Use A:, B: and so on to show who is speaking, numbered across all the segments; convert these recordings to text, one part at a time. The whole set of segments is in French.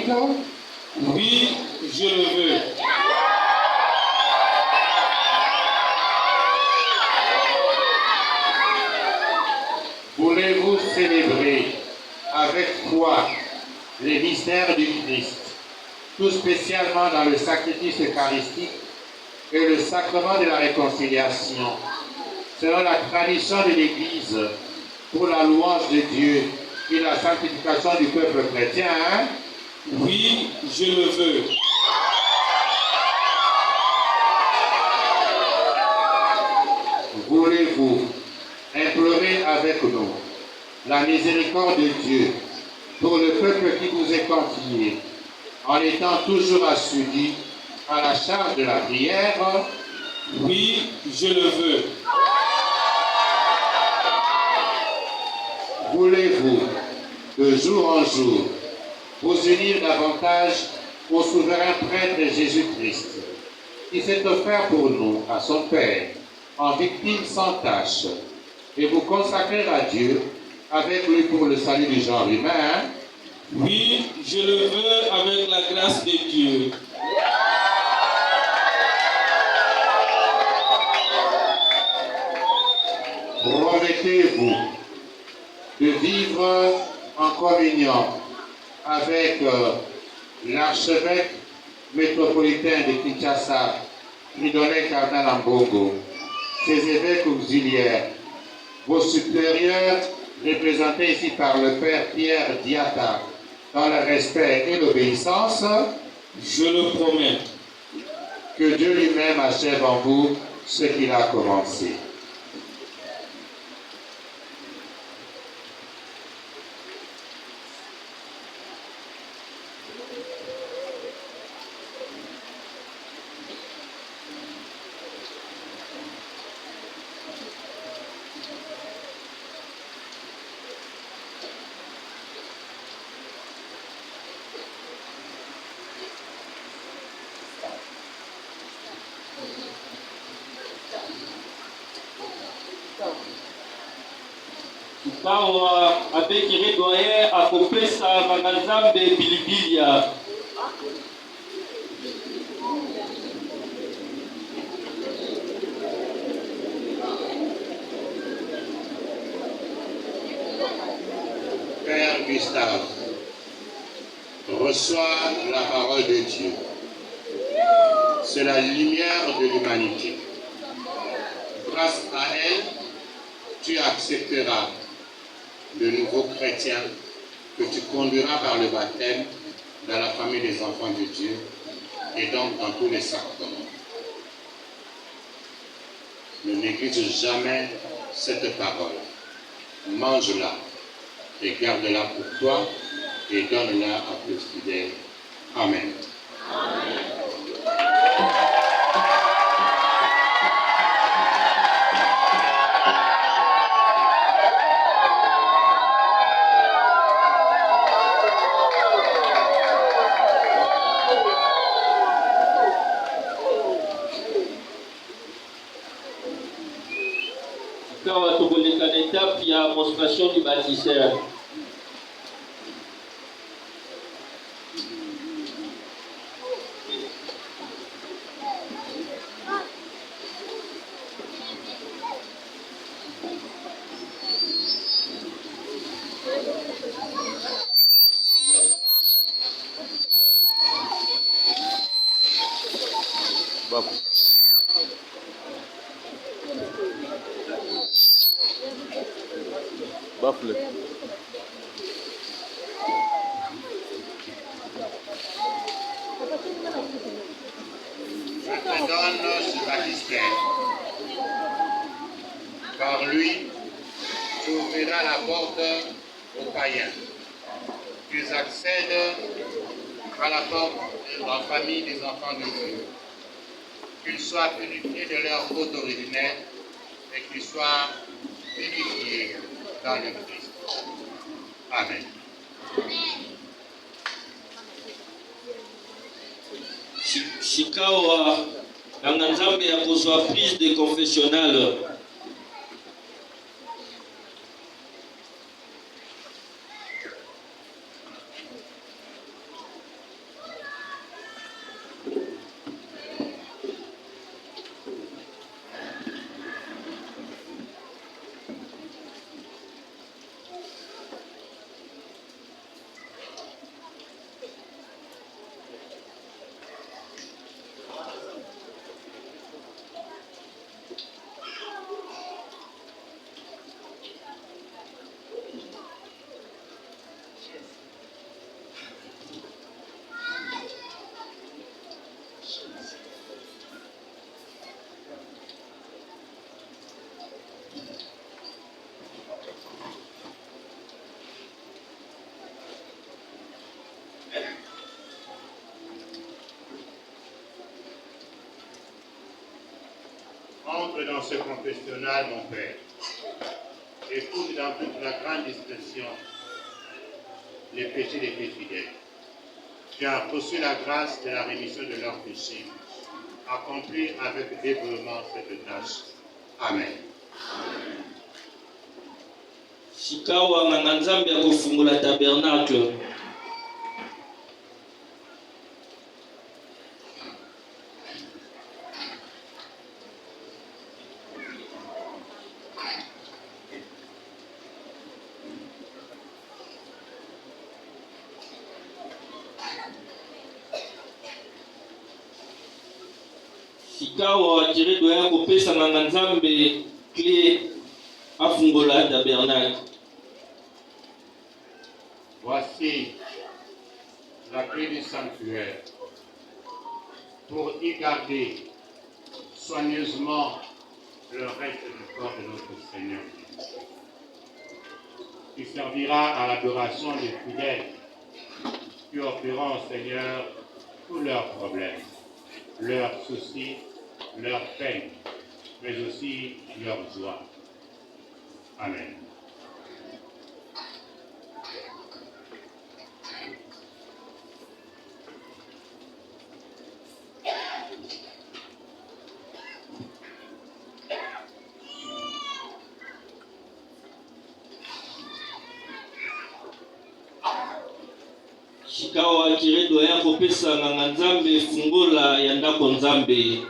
A: dites?
B: Oui, je le veux.
A: Voulez-vous célébrer avec foi les mystères du Christ, tout spécialement dans le sacrifice eucharistique et le sacrement de la réconciliation, selon la tradition de l'Église, pour la louange de Dieu et la sanctification du peuple chrétien?
B: Oui, je le veux.
A: Voulez-vous implorer avec nous la miséricorde de Dieu pour le peuple qui vous est confié, en étant toujours assidus à la charge de la prière?
B: Oui, je le veux.
A: Voulez-vous, de jour en jour, vous unir davantage au souverain prêtre Jésus-Christ, qui s'est offert pour nous à son Père, en victime sans tache, et vous consacrer à Dieu avec lui pour le salut du genre humain?
B: Oui, je le veux avec la grâce de Dieu.
A: Promettez-vous de vivre en communion avec l'archevêque métropolitain de Kinshasa, Fridolin Cardinal Ambongo, ses évêques auxiliaires, vos supérieurs représentés ici par le Père Pierre Diata, dans le respect et l'obéissance?
B: Je le promets.
A: Que Dieu lui-même achève en vous ce qu'il a commencé.
B: Kawa abekiri doyen akopesa banganzambe bilibilia.
A: Père Gustave, reçois la parole de Dieu. C'est la lumière de l'humanité. Grâce à elle, tu accepteras le nouveau chrétien que tu conduiras par le baptême dans la famille des enfants de Dieu et donc dans tous les sacrements. Ne néglige jamais cette parole. Mange-la et garde-la pour toi et donne-la à tes fidèles. Amen. Amen.
B: Kawa tokoleka na étape ya monstration du baptistère.
C: Buffalo.
A: Je te donne ce baptistère. Par lui, tu ouvriras la porte aux païens. Tu accèdes à la porte de la famille des enfants de Dieu. Qu'ils soient purifiés de leur faute ordinaire et qu'ils soient purifiés dans le Christ. Amen.
B: Shikawa banganzambe ya kozwa prise de confessionnal.
A: entre dans ce confessionnal, mon Père. Écoute dans toute la grande discrétion les péchés des tes fidèles. Tu as reçu la grâce de la rémission de leurs péchés. Accomplis avec dévouement cette tâche. Amen.
B: Sikawa nganga Nzambe ya kufungula tabernacle. Sikawa jiredo ya kupesa nganga Nzambe clé afungula tabernacle.
A: Voici la clé du sanctuaire. Pour y garder soigneusement le reste du corps de notre Seigneur. Qui servira à l'adoration des fidèles qui offriront au Seigneur tous leurs problèmes, leurs soucis, leurs peines, mais aussi leurs joies. Amen.
B: Sikawa jiredo ya kupesa nganga Nzambe fungula ya ndako Nzambe.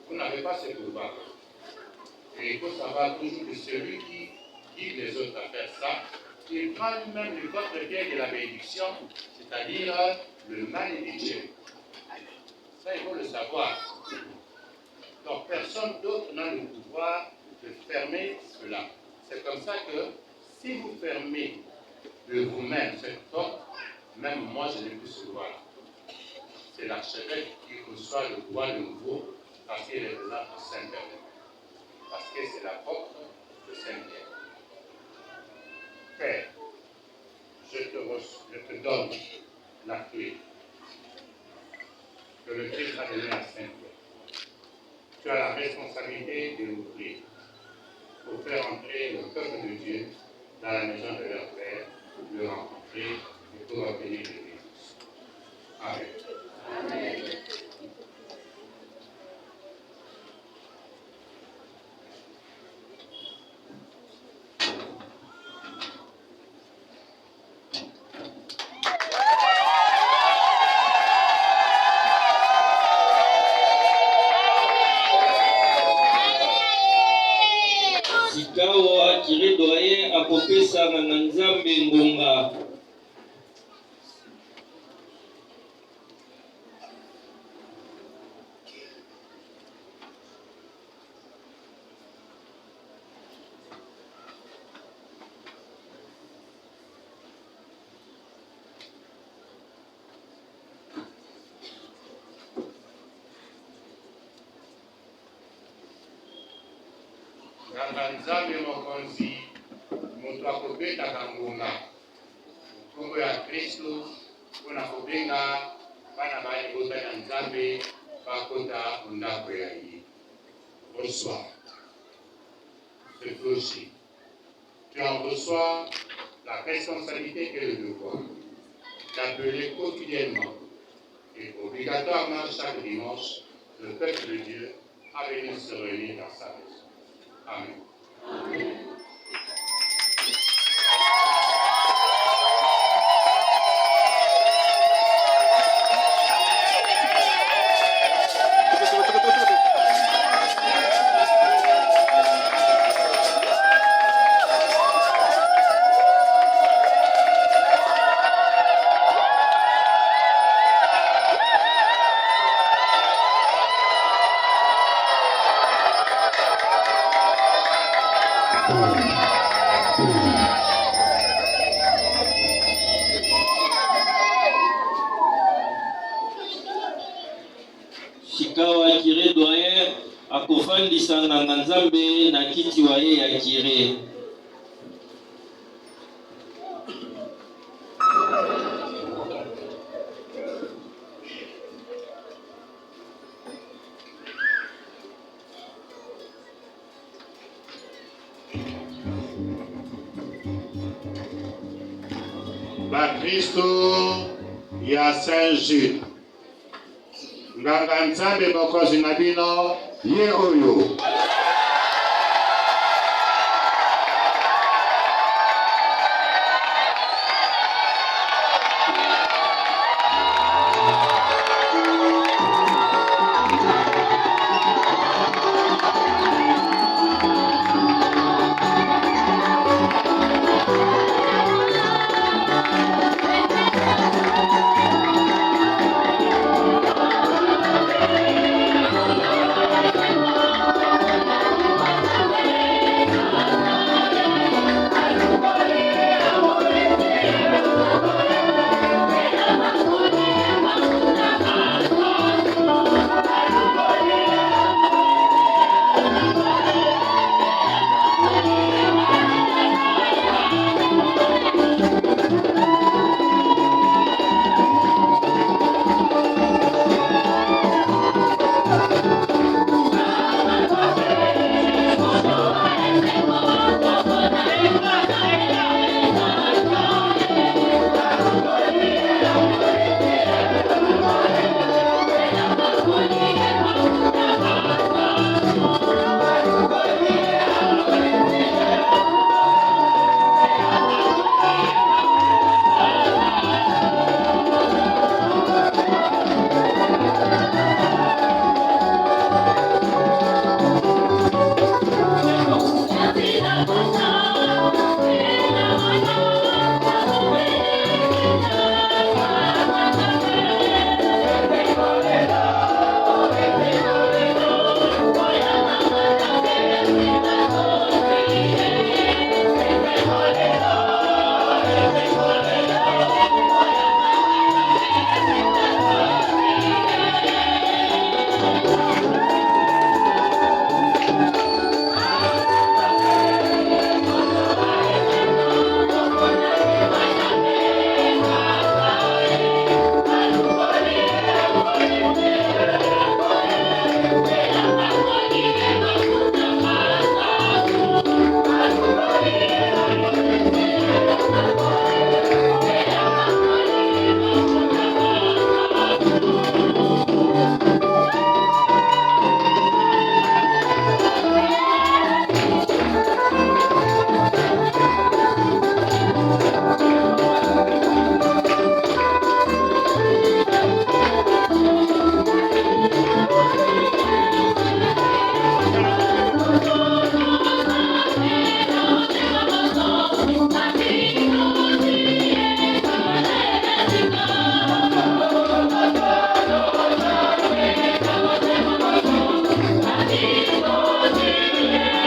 A: Vous n'avez pas ce pouvoir. Et il faut savoir toujours que celui qui guide les autres à faire ça, il prend lui-même le contre-pied de la bénédiction, c'est-à-dire le malédiction. Ça, il faut le savoir. Donc, personne d'autre n'a le pouvoir de fermer cela. C'est comme ça que si vous fermez de vous-même cette porte, même moi, je n'ai plus ce droit-là. C'est l'archevêque qui reçoit le droit de nouveau parce qu'il représente le Saint-Père. Parce que c'est la porte de Saint-Pierre. Père, je te donne la clé que le Christ a donnée à Saint-Pierre. Tu as la responsabilité de l'ouvrir pour faire entrer le peuple de Dieu dans la maison de leur Père, le rencontrer et pour obtenir de Jésus. Amen. Amen.
B: Sikawa kiredoye akopesa nganga Nzambe ngonga.
A: Nzambe mokonzi moto akobetaka ngonga nkombo ya Kristo mpona kobenga bana baye bota ya Nzambe bakota ndako ya ye. Bonsoir. Ce aussi, tu en reçois la responsabilité et le devoir d'appeler quotidiennement et obligatoirement chaque dimanche le peuple de Dieu à venir se réunir dans sa maison. Amen. Amen.
B: Shikawa Kire doyen akofandisa nganga Nzambe na kiti wa ye ya Kire.
A: Bakristo ya Saint Jude. Nganga Nzambe mokozi na bino ye oyo.